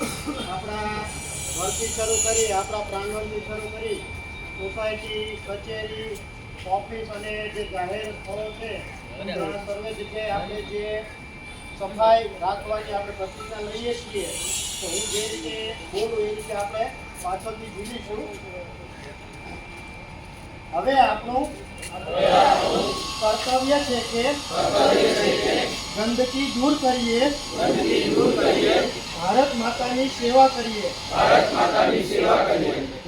આપણા ઘરથી શરૂ કરી, આપણા પ્રાંગણથી શરૂ કરી સોસાયટી, કચેરી, ઓફિસ અને જે જાહેર સ્થળો છે સર્વે જગ્યાએ આપણે જે સફાઈ રાખવાની આપણે પ્રતિજ્ઞા લઈએ છીએ, તો હું જે રીતે બોલું એ રીતે આપણે પાછળથી બોલીશું. હવે આપણું કર્તવ્ય છે કે ગંદકી દૂર કરીએ, ભારત માતાની સેવા કરીએ.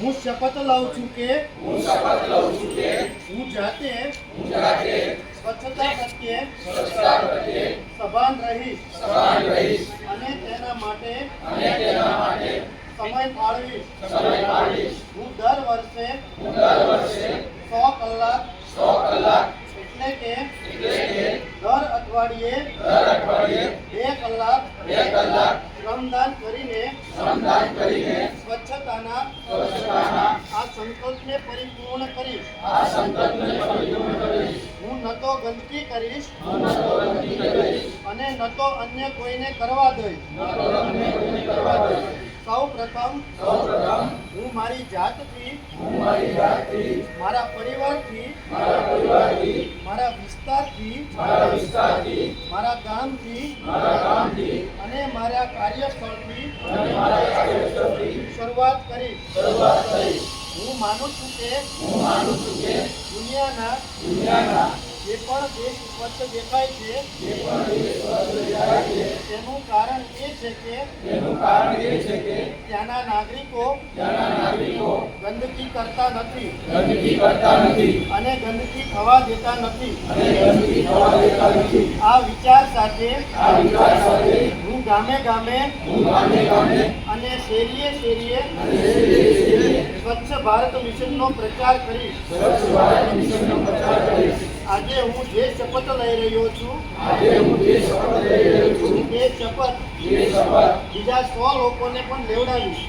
હું શપથ લઉં છું કે હું જાતે સ્વચ્છતા પ્રત્યે સભાન રહીશ અને તેના માટે સમય ફાળવીશ. હું દર વર્ષે 100 કલાક એટલે કે દર અઠવાડિયે 2 કલાક શ્રમદાન કરીને સ્વચ્છતાના આ સંકલ્પને પરિપૂર્ણ કરીશ. હું ન તો ગંદકી કરીશ અને ન તો અન્ય કોઈને કરવા દઈશ. સૌ પ્રથમ હું મારી જાતથી, મારા પરિવારથી, મારા વિસ્તારથી, મારા ગામથી અને મારા કાર્યસ્થળથી શરૂઆત કરીશ. હું માનું છું કે દુનિયાના જે પણ દેશ સ્વચ્છ દેખાય છે તેનું કારણ એ છે કે ત્યાંના નાગરિકો ગંદકી કરતા નથી અને ગંદકી થવા દેતા નથી. આ વિચાર સાથે હું ગામે ગામે અને શેરીએ શેરીએ સ્વચ્છ ભારત મિશનનો પ્રચાર કરીશ. આજે હું જે શપથ લઈ રહ્યો છું એ શપથ બીજા 100 લોકોને પણ લેવડાવીશ.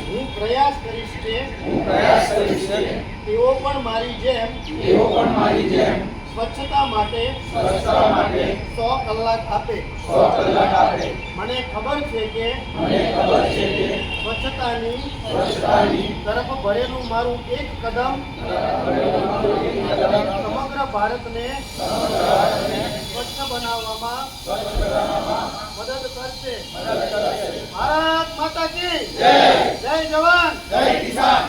હું પ્રયાસ કરીશ કે તેઓ પણ મારી જેમ સ્વચ્છતા માટે 100 કલાક આપે. મને ખબર છે કે સ્વચ્છતાની તરફ ભરેલું મારું એક કદમ સમગ્ર ભારતને સ્વચ્છ બનાવવામાં મદદ કરશે. ભારત માતા કી જય. જય જવાન, જય કિસાન.